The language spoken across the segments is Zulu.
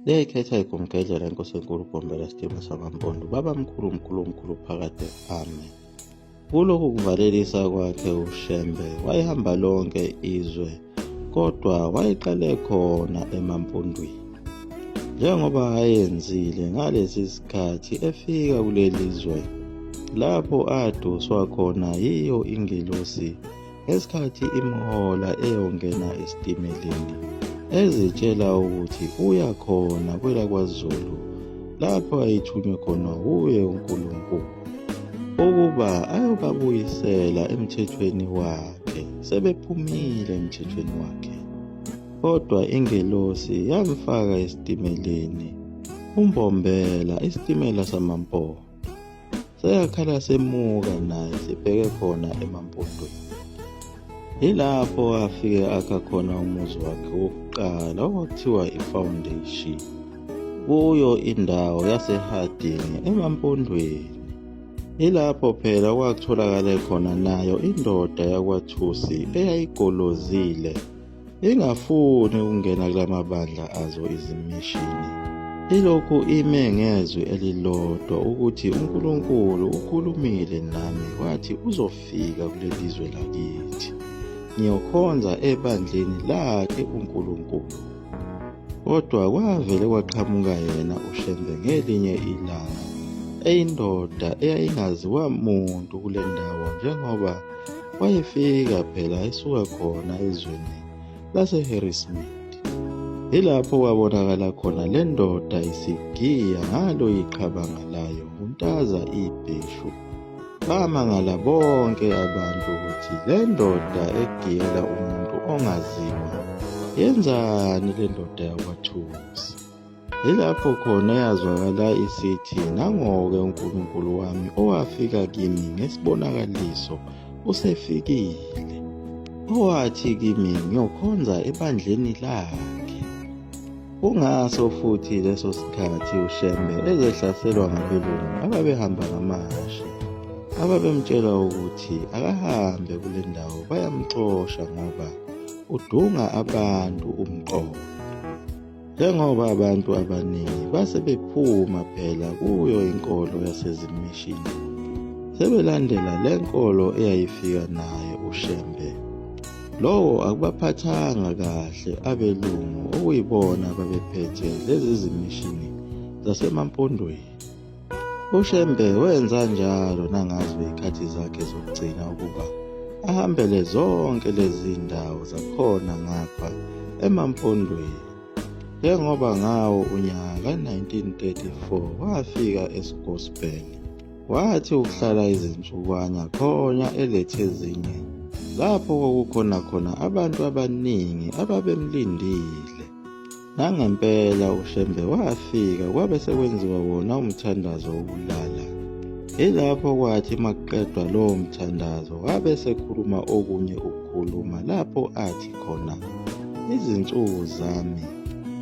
liyayikhetha igumgedlela inkosi enkulu uGombela Sidima sakaMpondo, babamkhulu mkhulu phakade. Amen. Kulokhu kuvalelisa kwakhe uShembe wayehamba lonke izwe, kodwa wayeqale khona emampondweni. Njengoba ayenzile ngalesi sikhathi efika kuleli zwe, lapho aduswa khona yiyo ingelosi ngesikhathi imhola eyongena esitimeleni, ezitshela ukuthi uya khona kwelaKwaZulu, lapho ayithunywe khona uye uNkulunkulu ukuba ayobabuyisela emthethweni wakhe. Sebephumile emthethweni wakhe, kodwa ingelosi yamfaka esitimeleni uMbombela, isitimela samaMpondo. Seyakhala semuka naye sibheke khona emampondweni. Yilapho afike akha khona umuzi wakhe wokuqala okwakuthiwa iFoundation, kuyo indawo yaseHarding emampondweni. Yilapho phela kwakutholakala khona nayo indoda yakwaThusi eyayigolozile ingafuni ukungena kulamabandla azo izimishini. Ilokhu ime ngezwi elilodwa ukuthi uNkulunkulu ukhulumile nami wathi uzofika kuleli zwe lakithi, ngiyokhonza ebandleni lakhe uNkulunkulu. Kodwa kwavele kwaqhamuka yena uShembe ngelinye ilanga, eyindoda eyayingaziwa muntu kule ndawo, njengoba wayefika phela esuka khona ezweni laseHarrismith. Yilapho kwabonakala khona le ndoda isigiya ngalo iqhabanga layo untaza ibheshu. Bamangala bonke abantu ukuthi le ndoda egiyela umuntu ongaziwa yenzani le ndoda yakwaThusi. Yilapho khona yazwakala isithi, nangoke uNkulunkulu wami owafika kimi ngesibonakaliso usefikile, owathi kimi ngiyokhonza ebandleni lakhe. Kungaso futhi leso sikhathi uShembe ezehlaselwa ngabelungu ababehamba ngamashi, ababemtshela ukuthi akahambe kule ndawo bayamxosha ngoba udunga abantu umqondo. Njengoba abantu abaningi base bephuma phela kuyo inkolo yasezimishini, sebelandela le nkolo eyayifika naye uShembe. Lowo akubaphathanga kahle abelungu okuyibona babephethe lezi zimishini zasemampondweni. uShembe wenza njalo nangazo izikhathi zakhe zokugcina ukuba ahambele zonke lezi ndawo zakhona ngapha emampondweni. Njengoba ngawo unyaka 1934 wafika eScottsburg, wathi ukuhlala izinsukwana khona eLethezini, lapho kwakukhona khona abantu abaningi ababemlindile. Nangempela uShembe wafika kwabe sekwenziwa wona umthandazo wokulala. Yilapho kwathi maqedwa lowo mthandazo wabe sekhuluma okunye ukukhuluma, lapho athi khona izinsuku zami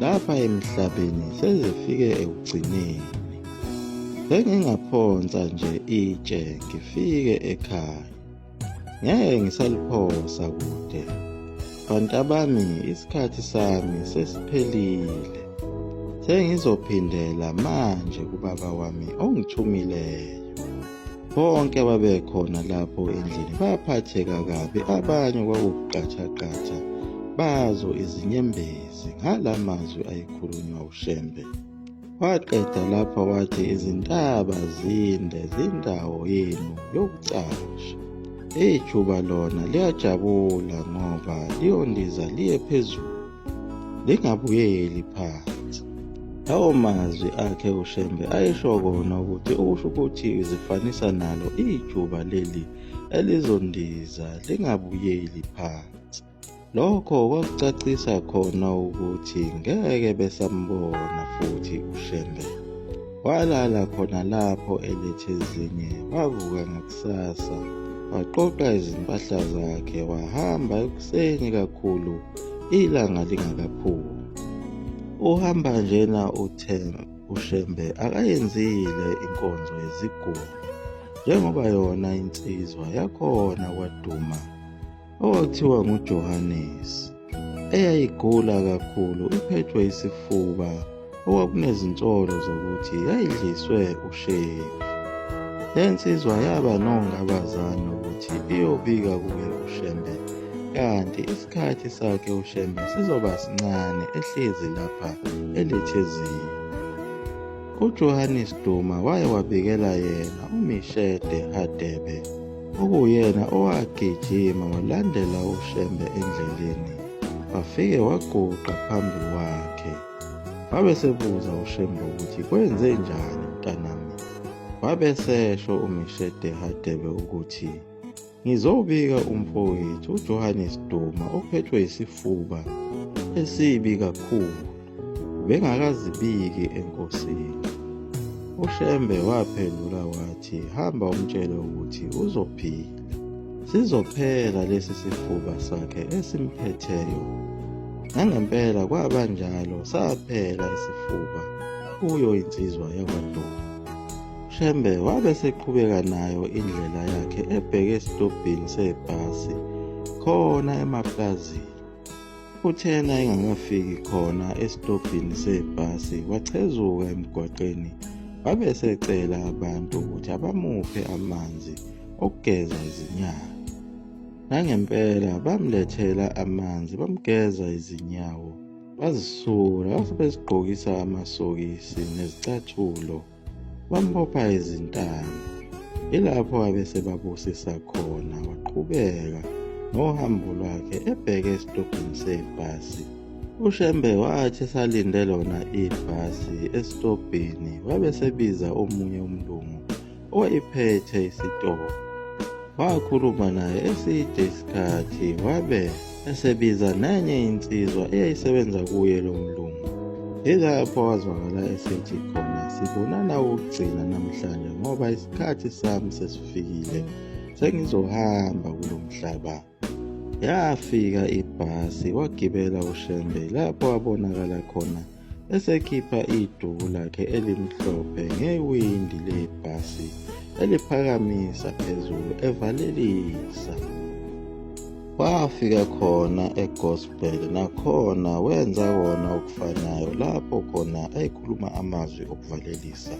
lapha emhlabeni sezifike ekugcineni. Bengingaphonsa nje itshe ngifike ekhaya, ngeke ngisaliphosa kude. Bantabami, isikhathi sami sesiphelile. Sengizophindela manje kubaba wami ongithumileyo. Bonke ababekhona lapho endlini baphatheka kabi, abanye kwakuqatha bazo izinyembezi ngalamazwi ayekhulunywa uShembe. Waqeda lapho wathi izintaba zinde zindawo yenu yokucasha. Ijuba lona liyajabula ngoba liyondiza liye phezulu, lingabuyeli phansi. Lawo mazwi akhe uShembe ayesho kona ukuthi ukusho ukuthi izifanisa nalo ijuba leli elizondiza lingabuyeli phansi. Lokho kwakucacisa khona ukuthi ngeke besambona futhi uShembe. Walala khona lapho eLethezini, wavuka ngakusasa, waqoqa izimpahla zakhe, wahamba ekuseni kakhulu ilanga lingakaphumi. Uhamba njena uShembe akayenzile inkonzo yeziguli, njengoba yona insizwa yakhona kwaduma okwakuthiwa nguJohannes, eyayigula kakhulu, iphethwe isifuba okwakunezinsolo zokuthi yayidliswe ushevu. Le nsizwa yaba nongabazane ukuthi iyobika kuye uShembe, kanti isikhathi sakhe uShembe sizoba sincane ehlezi lapha elethezini. uJohannes Duma waye wabikela yena uMichelle Hadebe, okuyena owagijima walandela uShembe endleleni, wafike waguqa phambi kwakhe. Wabe sebuza uShembe ukuthi kwenze njani mntanami. Wabe sesho uMichelle Hadebe ukuthi ngizobika umfowethu uJohannes Duma ophethwe isifuba esibi kakhulu, bengakazibiki enkosini. uShembe waphendula wathi hamba umtshele ukuthi uzophila, sizophela lesi sifuba sakhe esimphetheyo. Nangempela kwaba njalo, saphela isifuba kuyo insizwa yakwaDuma. uShembe wabe seqhubeka nayo indlela yakhe ebheke esitobhini sebhasi khona emaplazini. Uthena engakafiki khona esitobhini sebhasi wachezuka emgwaqeni, wabe secela abantu ukuthi abamuphe amanzi okugeza izinyawo. Nangempela bamlethela amanzi, bamgeza izinyawo, bazisula, basebezigqokisa amasokisi nezicathulo, bambopha izintambo. Ilapho abe sebabusisa khona, waqhubeka nohambo lwakhe ebheke esitobhini sebhasi. uShembe wathi esalinde lona ibhasi esitobhini, wabe sebiza omunye umlungu owayephethe isitolo. Wakhuluma naye eside isikhathi, wabe esebiza nenye insizwa eyayisebenza kuye lo mlungu. Ilapho wazwakala esethi khona, sibonana ukugcina namhlanje ngoba isikhathi sami sesifikile, sengizohamba kulo mhlaba. Yafika ibhasi, wagibela uShembe. Lapho wabonakala khona esekhipha iduku lakhe elimhlophe ngewindi lebhasi eliphakamisa phezulu, evalelisa. Wafika khona eGospel, nakhona wenza kona okufanayo lapho khona ayikhuluma amazwi okuvalelisa.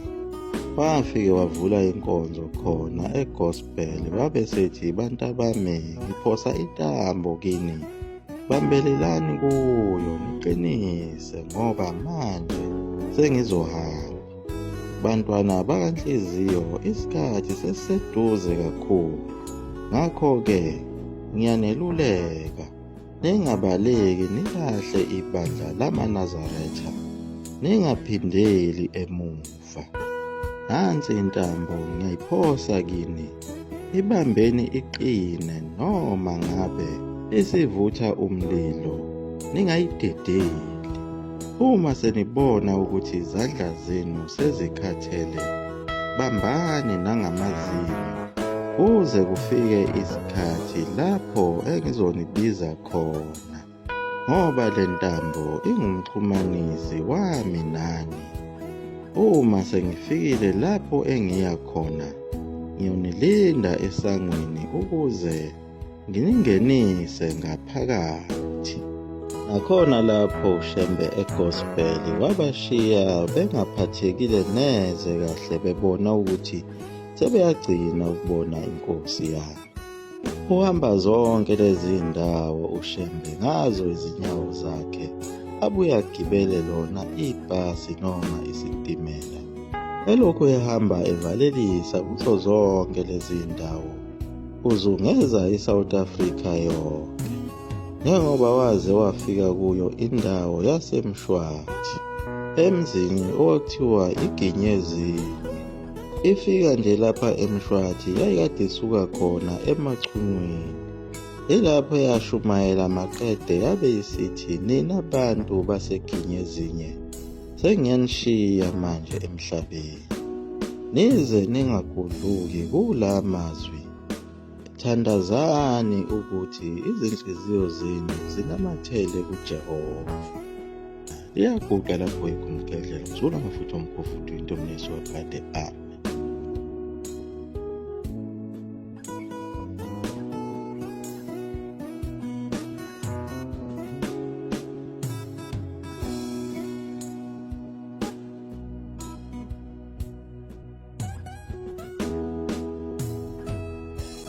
Wafike wavula inkonzo khona eGospel, wabe sethi bantabami, ngiphosa intambo kini, bambelelani kuyo niqinise ngoba manje sengizohamba. Bantwana bakanhliziyo, isikhathi sesiseduze kakhulu, ngakho-ke ngiyaneluleka, ningabaleki nilahle ibandla lamaNazaretha, ningaphindeli emuva. Nansi intambo ngiyayiphosa kini, ibambeni iqine, noma ngabe isivutha umlilo ningayidedeli. Uma senibona ukuthi izandla zenu sezikhathele, bambani nangamazinyo kuze kufike isikhathi lapho engizonibiza khona, ngoba le ntambo ingumxhumanisi wami nani. Uma sengifikile lapho engiya khona, ngiyonilinda esangweni ukuze nginingenise ngaphakathi. Nakhona lapho uShembe eGospel wabashiya bengaphathekile neze kahle, bebona ukuthi sebeyagcina ukubona inkosi yabo. Uhamba zonke lezi ndawo uShembe ngazo izinyawo zakhe, abuye agibele lona ibhasi noma isitimela. Elokhu ehamba evalelisa kuzo zonke lezi ndawo, uzungeza iSouth Africa yonke, njengoba waze wafika kuyo indawo yaseMshwathi, emzini okuthiwa iGinyezini. Ifika nje lapha eMshwathi, yayikade isuka khona emachunywini. Ilapho yashumayela maqede, yabe isithi nina abantu baseGinyezinye sengiyanishiya manje emhlabeni, nize ningagudluki kula mazwi. Thandazani ukuthi izinhliziyo zenu zinamathele kuJehova. Liyaguqa lapho ikhumkele zula mafutha omkhofuthi into mneso waphathe